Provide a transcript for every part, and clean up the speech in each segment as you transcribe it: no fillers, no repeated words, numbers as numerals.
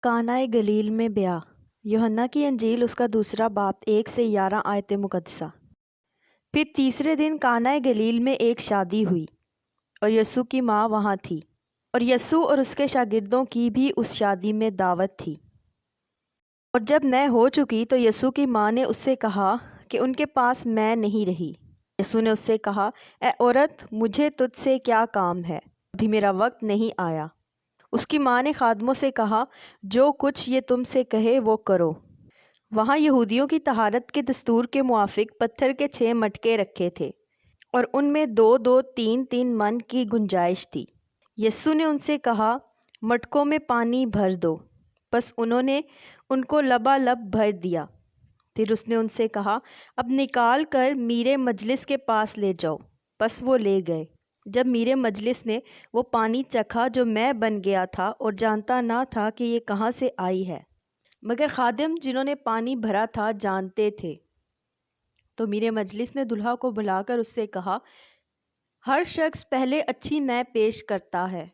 کانائے گلیل میں بیاہ۔ یوحنا کی انجیل اس کا دوسرا باب 1 سے 11 آیت مقدسہ۔ پھر تیسرے دن کانائے گلیل میں ایک شادی ہوئی اور یسوع کی ماں وہاں تھی، اور یسوع اور اس کے شاگردوں کی بھی اس شادی میں دعوت تھی۔ اور جب میں ہو چکی تو یسوع کی ماں نے اس سے کہا کہ ان کے پاس میں نہیں رہی۔ یسوع نے اس سے کہا، اے عورت، مجھے تجھ سے کیا کام ہے؟ ابھی میرا وقت نہیں آیا۔ اس کی ماں نے خادموں سے کہا، جو کچھ یہ تم سے کہے وہ کرو۔ وہاں یہودیوں کی طہارت کے دستور کے موافق پتھر کے 6 مٹکے رکھے تھے، اور ان میں 2 3 من کی گنجائش تھی۔ یسوع نے ان سے کہا، مٹکوں میں پانی بھر دو۔ بس انہوں نے ان کو لبالب بھر دیا۔ پھر اس نے ان سے کہا، اب نکال کر میرے مجلس کے پاس لے جاؤ۔ بس وہ لے گئے۔ جب میرے مجلس نے وہ پانی چکھا جو میں بن گیا تھا اور جانتا نہ تھا کہ یہ کہاں سے آئی ہے، مگر خادم جنہوں نے پانی بھرا تھا جانتے تھے، تو میرے مجلس نے دلہا کو بلا کر اس سے کہا، ہر شخص پہلے اچھی مے پیش کرتا ہے،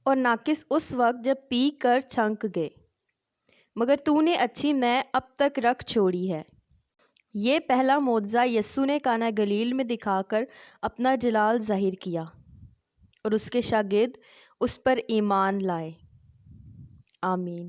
اور ناقص اس وقت جب پی کر چھنک گئے، مگر تو نے اچھی مے اب تک رکھ چھوڑی ہے۔ یہ پہلا معجزہ یسوع نے کانا گلیل میں دکھا کر اپنا جلال ظاہر کیا، اور اس کے شاگرد اس پر ایمان لائے۔ آمین۔